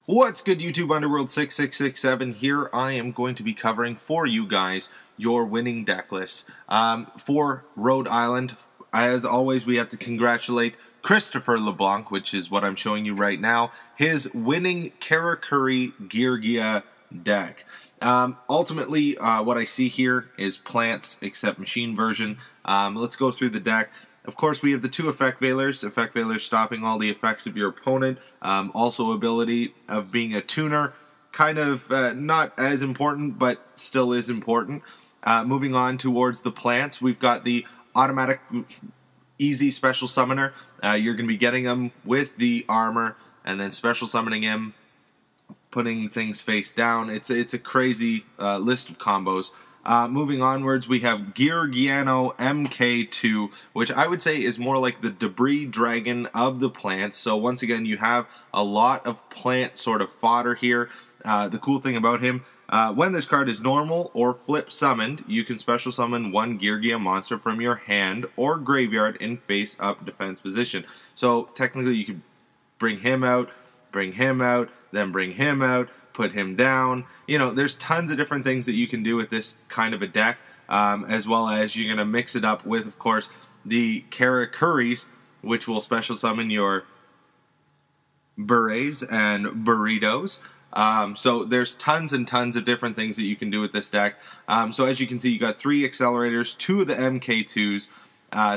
What's good, YouTube? Underworld 6667 here. I am going to be covering for you guys your winning deck list for Rhode Island. As always, we have to congratulate Christopher LeBlanc, which is what I'm showing you right now, his winning Karakuri Geargia deck. Ultimately, what I see here is plants, except machine version. Let's go through the deck. Of course, we have the two Effect Veilers stopping all the effects of your opponent. Also ability of being a tuner, kind of not as important, but still is important. Moving on towards the plants, we've got the automatic easy special summoner. You're going to be getting him with the armor, and then special summoning him, putting things face down. It's a crazy list of combos. Moving onwards, we have Geargia MK2, which I would say is more like the debris dragon of the plants. So once again, you have a lot of plant sort of fodder here. The cool thing about him, when this card is normal or flip summoned, you can special summon one Geargia monster from your hand or graveyard in face up defense position. So technically you could bring him out, then bring him out, put him down. You know, there's tons of different things that you can do with this kind of a deck, as well as you're going to mix it up with, of course, the Karakuris, which will special summon your berets and burritos. So there's tons and tons of different things that you can do with this deck. So as you can see, you got 3 accelerators, 2 of the MK2s,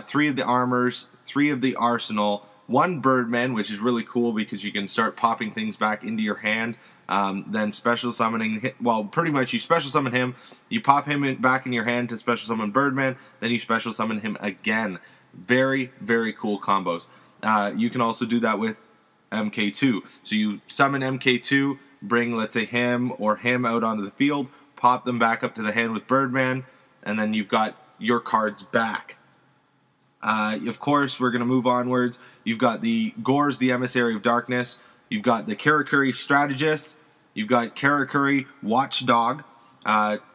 3 of the armors, 3 of the arsenal, 1 Birdman, which is really cool because you can start popping things back into your hand, then special summoning, well, pretty much you special summon him, you pop him back in your hand to special summon Birdman, then you special summon him again. Very, very cool combos. You can also do that with MK2. So you summon MK2, bring, let's say, him or him out onto the field, pop them back up to the hand with Birdman, and then you've got your cards back. Of course, we're going to move onwards. You've got the Gores, the Emissary of Darkness. You've got the Karakuri Strategist. You've got Karakuri Watchdog.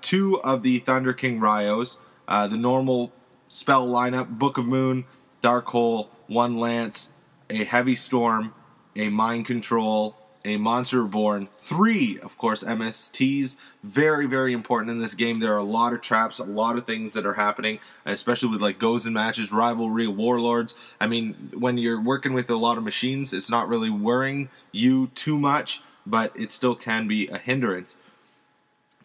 2 of the Thunder King Ryos. The normal spell lineup, Book of Moon, Dark Hole, 1 Lance, a Heavy Storm, a Mind Control, a Monster Reborn, 3, of course, MSTs. Very, very important in this game. There are a lot of traps, a lot of things that are happening, especially with like goes and matches, rivalry, warlords. I mean, when you're working with a lot of machines, it's not really worrying you too much, but it still can be a hindrance.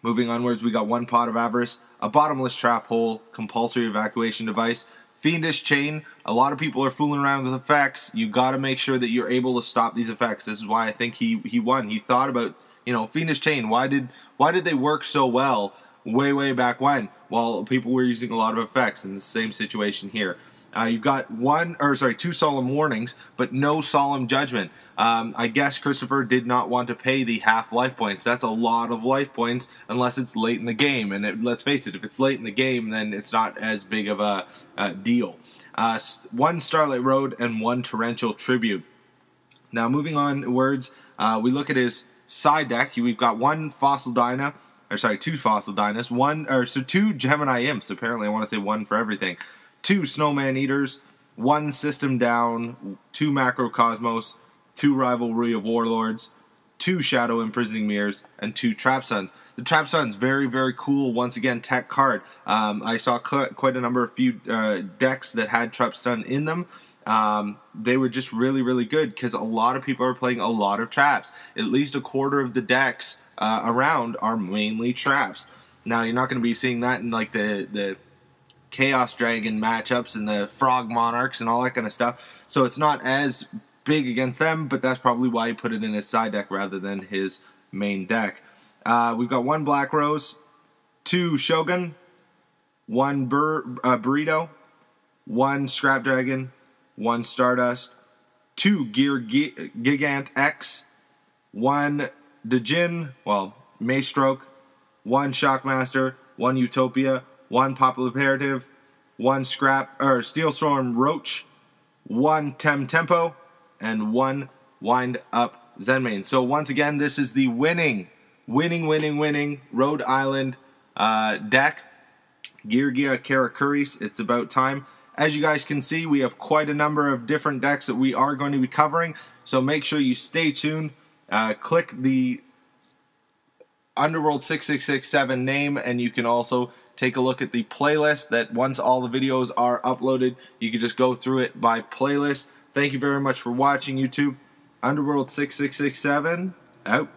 Moving onwards, we got 1 Pot of Avarice, a Bottomless Trap Hole, Compulsory Evacuation Device, Fiendish Chain. A lot of people are fooling around with effects. You got to make sure that you're able to stop these effects. This is why I think he won. He thought about, you know, Fiendish Chain. Why did they work so well way back when? Well, people were using a lot of effects in the same situation here. You've got 2 Solemn Warnings, but no Solemn Judgment. I guess Christopher did not want to pay the half life points. That's a lot of life points unless it's late in the game. And let's face it, if it's late in the game, then it's not as big of a deal. 1 Starlight Road and 1 Torrential Tribute. Now, moving onwards, we look at his side deck. We've got 1 Fossil Dyna, or sorry, 2 Fossil Dynas, 2 Gemini Imps. Apparently, I want to say 1 for everything. 2 Snowman Eaters, 1 System Down, 2 Macrocosmos, 2 Rivalry of Warlords, 2 Shadow Imprisoning Mirrors, and 2 Trap Suns. The Trap Suns, very, very cool, once again, tech card. I saw quite a number of decks that had Trap Sun in them. They were just really, really good because a lot of people are playing a lot of traps. At least a quarter of the decks around are mainly traps. Now, you're not going to be seeing that in like the Chaos Dragon matchups and the Frog Monarchs and all that kind of stuff. So it's not as big against them, but that's probably why he put it in his side deck rather than his main deck. We've got 1 Black Rose, 2 Shogun, 1 Burrito, 1 Scrap Dragon, 1 Stardust, 2 Gigant X, 1 Djinn, Maystroke, 1 Shockmaster, 1 Utopia, 1 Popular Imperative, 1 Steelstorm Roach, 1 Tempo, and 1 Wind Up Zenmain. So once again, this is the winning Rhode Island deck, Geargia Karakuri. It's about time. As you guys can see, we have quite a number of different decks that we are going to be covering, so make sure you stay tuned. click the Underworld 6667 name, and you can also take a look at the playlist that once all the videos are uploaded, you can just go through it by playlist. Thank you very much for watching, YouTube. Underworld 6667 out.